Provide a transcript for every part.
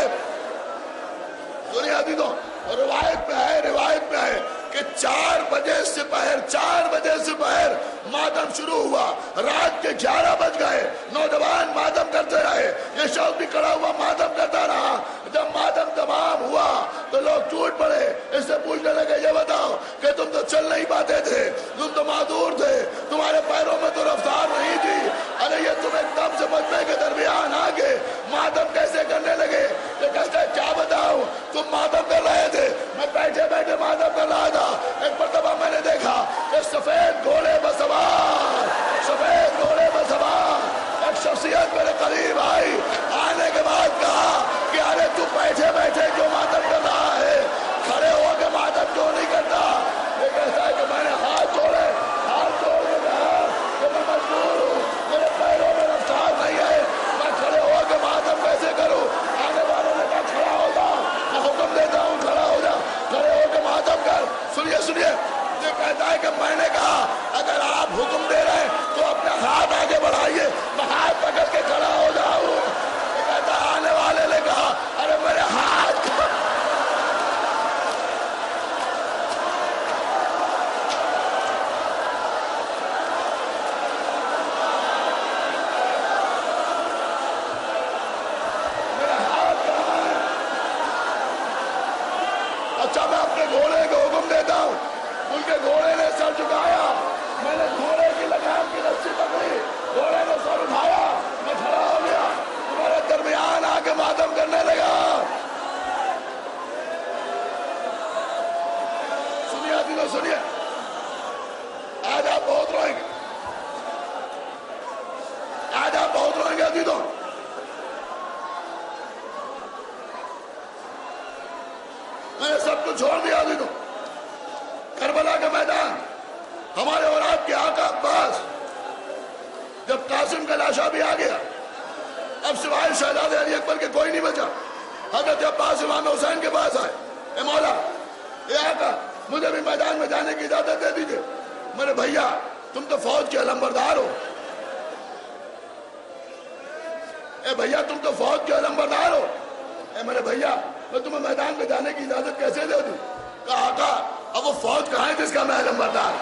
روایت سنیے عزیزوں، روایت میں ہے کہ 4 بجے سپہر ماتم شروع ہوا، رات کے 11 بج گئے، نوجوان ماتم کرتے رہے، یہ شخص بھی کھڑا ہوا ماتم کرتا رہا۔ جب ماتم تمام ہوا تو لوگ ٹوٹ پڑے، اس سے پوچھنے لگے یہ بتاؤ کہ تم تو چل نہیں پاتے تھے، تم تو معذور تھے، تمہارے پیروں میں تو رفتار نہیں تھی، ارے یہ تم ایک دم سے مجمع کے درمیان آ کے ماتم کیسے کرنے لگے؟ یہ کہتا ہے کیا بتاؤں، تم ماتم کر رہے تھے، میں بیٹھے بیٹھے ماتم کر رہا تھا، ایک مرتبہ میں نے دیکھا کہ سفید گھوڑے پر سوار ایک شخصیت میرے قریب آئی، آنے کے بعد کہا کہ ارے تو بیٹھے بیٹھے کیوں ماتم کر رہا ہے، کھڑے ہو کے ماتم کیوں نہیں کرتا؟ یہ کہتا ہے کہ میں نے ہاتھ جوڑ کے کہا کہ میں مجبور ہوں، میرے پیروں میں رفتار نہیں ہے، میں کھڑے ہو کے ماتم کیسے کروں؟ آنے والوں نے کہا کھڑا ہو جا، میں حکم دیتا ہوں کھڑا ہو جا، کھڑے ہو کے ماتم کر۔ سنیے، یہ کہتا ہے کہ میں نے کہا اگر آپ حکم دے رہے ہیں تو اپنا ہاتھ آگے بڑھائیے، میں ہاتھ پکڑ کے کھڑا ہو جاؤں۔ یہ کہتا ہے آنے والے نے کہا ارے میرے ہاتھ اچھا میں اپنے گھوڑے کو حکم دیتا ہوں، ان کے گھوڑے نے سر جھکایا، میں نے گھوڑے کی لگام کی رسی پکڑی، گھوڑے نے سر اٹھایا، میں کھڑا ہو گیا، تمہارے درمیان آ کے ماتم کرنے لگا۔ سنیے عزیزوں، سنیے، آج آپ بہت روئیں گے، عزیزوں۔ میں نے سب کچھ چھوڑ دیا عزیزوں، کربلا کا میدان، ہمارے اور آپ کے آقا عباس، جب قاسم کا لاشا بھی آ گیا، اب سوائے شہزادے علی اکبر کے کوئی نہیں بچا، حضرت عباس امام حسین کے پاس آئے، اے مولا، اے آقا، مجھے بھی میدان میں جانے کی اجازت دے دیجئے۔ میرے بھیا تم تو فوج کے علمبردار ہو، اے بھیا تم تو فوج کے علمبردار ہو، اے میرے بھیا میں تمہیں میدان میں جانے کی اجازت کیسے دے دوں؟ کہا آقا اب وہ فوج کہاں ہے جس کا میں علمبردار؟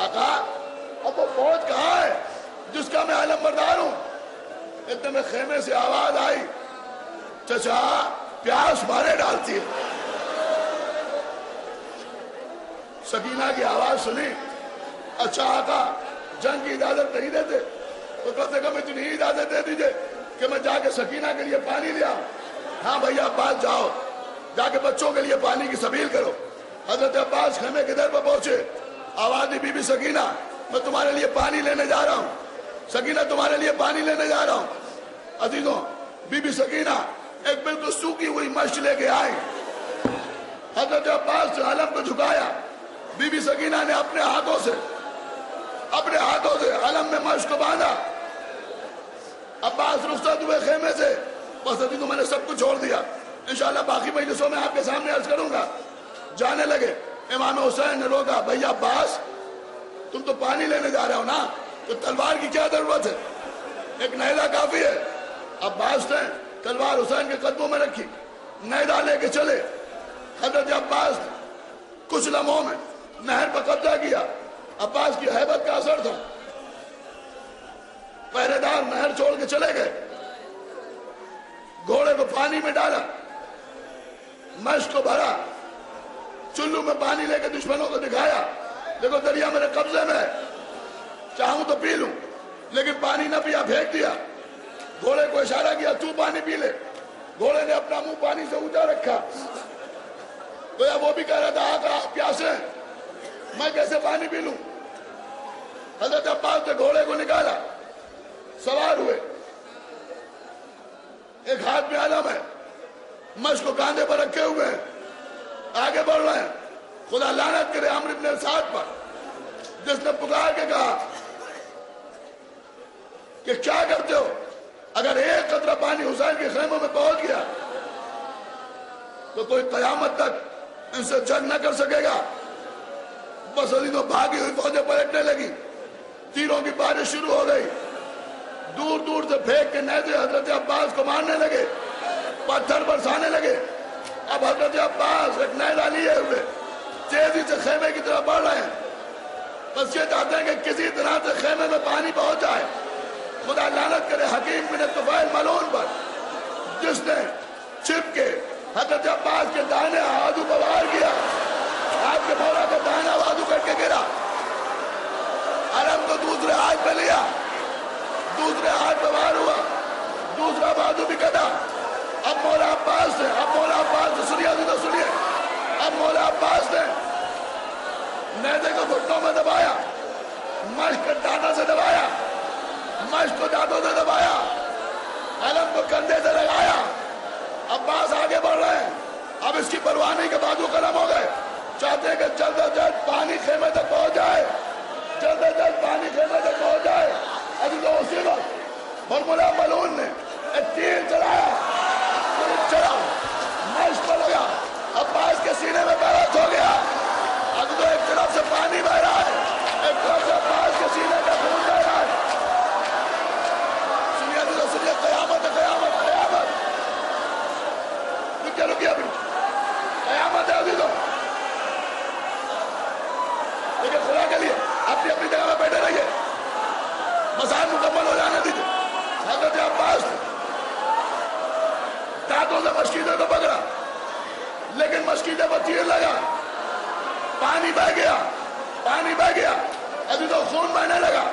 آقا اب وہ فوج کہاں ہے جس کا میں علمبردار ہوں؟ اتنے میں خیمے سے آواز آئی، چچا پیاس مارے ڈالتی ہے۔ سکینہ کی آواز سنی، اچھا آقا جنگ کی اجازت نہیں دیتے تو کم سے کم اتنی اجازت دے دیجئے کہ میں جا کے سکینہ کے لیے پانی لیا۔ ہاں بھیا عباس جاؤ، جا کے بچوں کے لیے پانی کی سبیل کرو۔ حضرت عباس خیمے کے در پر پہنچے، آواز دی بی بی سکینہ میں تمہارے لیے پانی لینے جا رہا ہوں، سکینہ تمہارے لیے پانی لینے جا رہا ہوں۔ عزیزوں بی بی سکینہ ایک بالکل سوکھی ہوئی مشق لے کے آئی، حضرت عباس نے علم کو جھکایا، بی بی سکینہ نے اپنے ہاتھوں سے علم میں مشق کو باندھا۔ عباس رخصت ہوئے خیمے سے، بس عزیزوں میں نے سب کچھ چھوڑ دیا، انشاءاللہ باقی مجلسوں میں آپ کے سامنے عرض کروں گا۔ جانے لگے، امام حسین نے روکا، بھیا عباس تم تو پانی لینے جا رہے ہو نا، تو تلوار کی کیا ضرورت ہے، ایک نیزہ کافی ہے۔ عباس نے تلوار حسین کے قدموں میں رکھی، نیزہ لے کے چلے۔ حضرت عباس کچھ لمحوں میں نہر پر قبضہ کیا، عباس کی ہیبت کا اثر تھا، پہرے دار نہر چھوڑ کے چلے گئے، گھوڑے کو پانی میں ڈالا، مشق کو بھرا، چلو میں پانی لے کے دشمنوں کو دکھایا، دیکھو دریا میرے قبضے میں ہے، چاہوں تو پی لوں، لیکن پانی نہ پیا، پھینک دیا۔ گھوڑے کو اشارہ کیا تو پانی پی لے، گھوڑے نے اپنا منہ پانی سے اونچا رکھا، گویا وہ بھی کہہ رہا تھا آقا آپ پیاسے ہیں، میں کیسے پانی پی لوں؟ حضرت عباس نے گھوڑے کو نکالا، سوار ہوئے، ایک ہاتھ میں علم ہے، مشق کو کاندھے پر رکھے ہوئے ہیں، آگے بڑھ رہے ہیں۔ خدا لعنت کرے عمرو بن السعد پر، جس نے پکار کے کہا کہ کیا کرتے ہو، اگر ایک قطرہ پانی حسین کے خیموں میں پہنچ گیا تو کوئی قیامت تک ان سے جنگ نہ کر سکے گا۔ بس عزیزوں بھاگی ہوئی فوجیں پلٹنے لگی، تیروں کی بارش شروع ہو گئی، دور دور سے پھینک کے نیزے حضرت عباس کو مارنے لگے، پتھر برسانے لگے۔ اب حضرت عباس ایک نیزہ لیے ہوئے تیزی سے خیمے کی طرف بڑھ رہے ہیں، بس یہ چاہتے ہیں کہ کسی طرح سے خیمے میں پانی پہنچ جائے۔ خدا لعنت کرے حکیم بن طفیل ملعون پر، جس نے چھپ کے حضرت عباس کے دائنے بازو پر وار کیا۔ آپ کے مولا کا دائنا بازو کر کے گرا، علم کو دوسرے ہاتھ پہ لیا، دوسرے ہاتھ پہ وار ہوا، دوسرا بازو بھی کٹا۔ اب مولا عباس نے سنیے، اب مولا عباس نے نیزے کو گھٹنوں میں دبایا، مشق دانتوں سے دبایا، مشق کو دانتوں سے دبایا، علم کو کندھے سے لگایا۔ عباس آگے بڑھ رہے ہیں، اب اس کی پرواہ نہیں کہ بازو قلم ہو گئے، چاہتے ہیں کہ جلد از جلد پانی خیمے تک پہنچ جائے، جلد از جلد پانی خیمے تک پہنچ جائے۔ ابھی تو اسی وقت مرملا ملعون نے ایک تیر چلایا، چلا مشق پر لگا، عباس کے سینے میں بیرت ہو گیا۔ ابھی تو ایک طرف سے پانی بہ رہا ہے، ایک طرف سے عباس کے سینے کا خون بہ رہا ہے۔ سنیے قیامت قیامت قیامت رکیے ابھی، قیامت ہے ابھی تو، لیکن خدا کے لیے اپنی اپنی جگہ میں بیٹھے رہیے، مسائل مکمل ہو جانے دیجیے۔ حضرت عباس نے دانتوں سے مشکیزے کو پکڑا، لیکن مشکیزے پر تیر لگا، پانی بہ گیا، پانی بہ گیا، ابھی تو خون بہنے لگا۔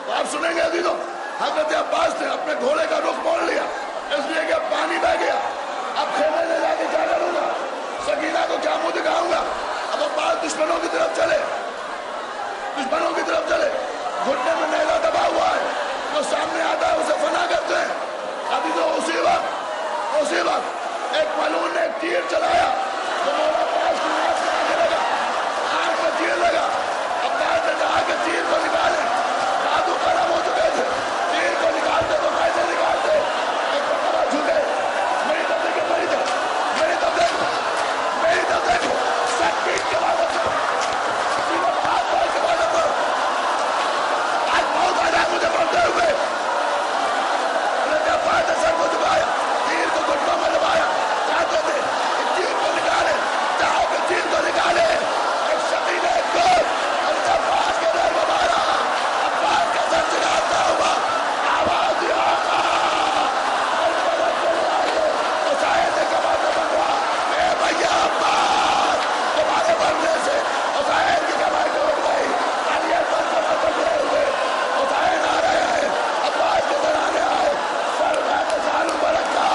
تو آپ سنیں گے ابھی تو حضرت عباس نے اپنے گھوڑے کا رخ موڑ لیا، اس لیے کہ اب پانی بہ گیا، اب خیمے میں جا کے کیا کروں گا، سکینہ کو کیا منہ دکھاؤں گا۔ اب عباس دشمنوں کی طرف چلے، دشمنوں کی طرف چلے، گھٹنے میں نیزہ دبا ہوا ہے، جو سامنے آتا ہے اسے فنا کرتے ہیں۔ ابھی تو اسی وقت ایک ملعون نے ایک تیر چلایا، تو مولا عباس کی ناک میں آگے لگا، آنکھ میں تیر لگا۔ عباس نے کہا کہ تیر کو نکالے، جادو قلم ہو چکے تھے، تیر کو نکالتے تو کیسے نکالتے؟ ایک پتھر جھکے، میری طرف دیکھو، میری طرف، میری طرف دیکھو، میری طرف دیکھو، سکیت کے بعد کرو، سیدھا ہاتھ پار کے بعد کرو۔ آج بہت آ جائے مجھے پڑھتے ہوئے، حضرت عباس نے سر کو جھکایا، تیر کو گھٹنوں میں دبایا، چاہتے تھے کہ تیر کو نکالے، چاہو کہ تیر کو نکالے، ایک شقیل ایک گول حضرت عباس کے دیر میں مارا۔ عباس کا سر چڑھاتا ہوا آواز دیا، حسین نے کمر میں بندھا، اے بھیا عباس، تمہارے بڑھنے سے حسین کی کمر ٹوٹ گئی، علی اکبر کمر پکڑے ہوئے، حسین آ رہے ہیں، عباس کے سرانے آئے، سر میں سالوں پر رکھا۔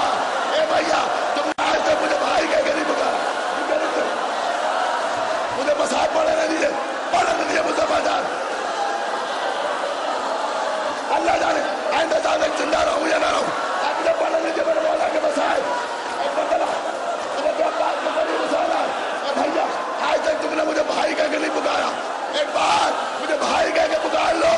اے بھیا تم نے آج تک مجھے بھائی کہہ کے نہیں پکارا، مجھے مسائل پڑھنے دیجیے، پڑھنے دیجیے مصطفیٰ جان۔ اللہ جانے آئندہ سال تک زندہ رہوں یا نہ رہوں، آپ مجھے پڑھنے دیجیے میرے مولا کے مسائل۔ ایک مرتبہ حضرت عباس کو بڑی رسالہ، اے بھیا آج تک تم نے مجھے بھائی کہہ کے نہیں پکارا، ایک بار مجھے بھائی کہہ کے پکار لو۔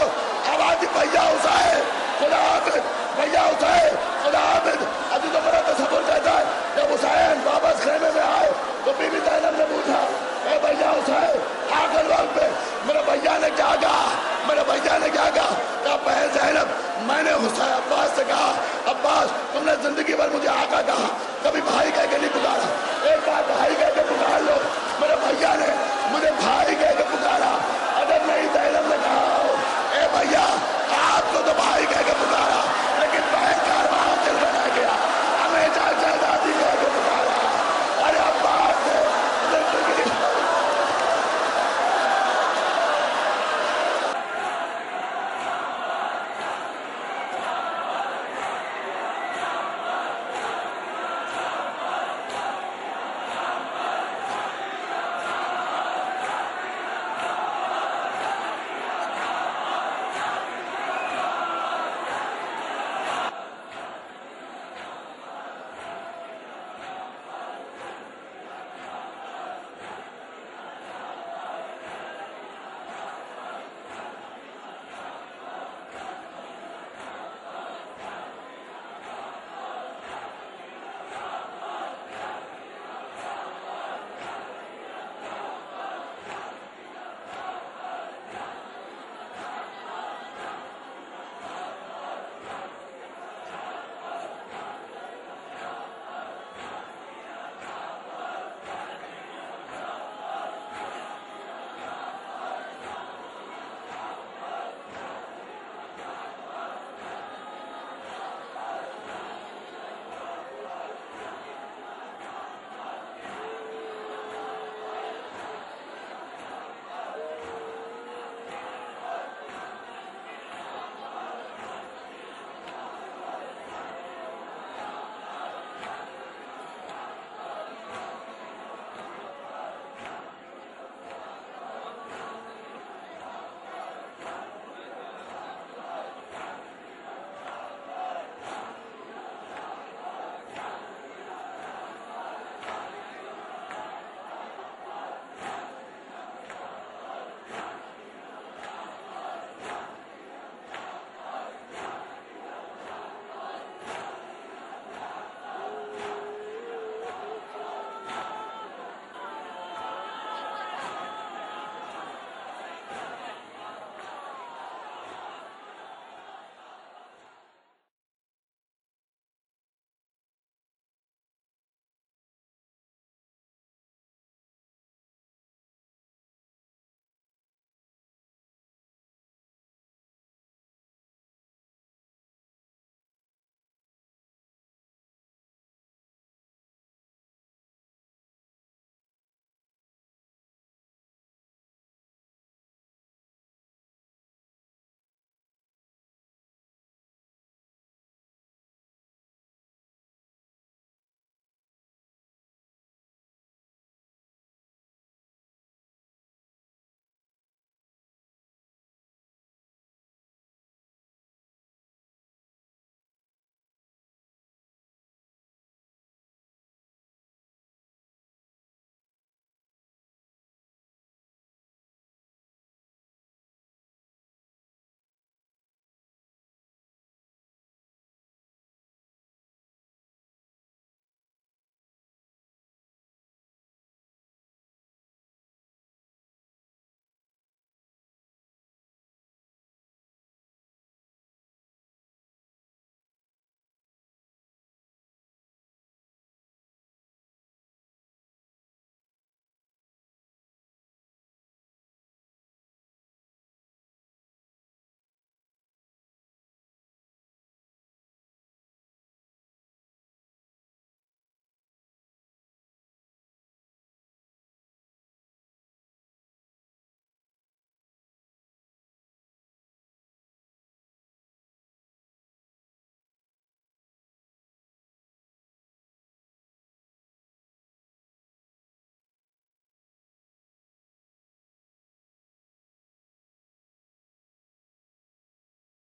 آواز دی بھیا حسین، خدا حافظ، بھیا حسین، خدا حافظ۔ ابھی تو میرا تصور کہتا ہے جب حسین واپس خیمے میں آئے تو بی بی زینب نے پوچھا، اے بھیا حسین، آخر وقت پہ میرے بھیا نے کیا کہا، میرے بھیا نے کیا کہا؟ بہن زینب، میں نے حسین عباس سے کہا، عباس تم نے زندگی بھر مجھے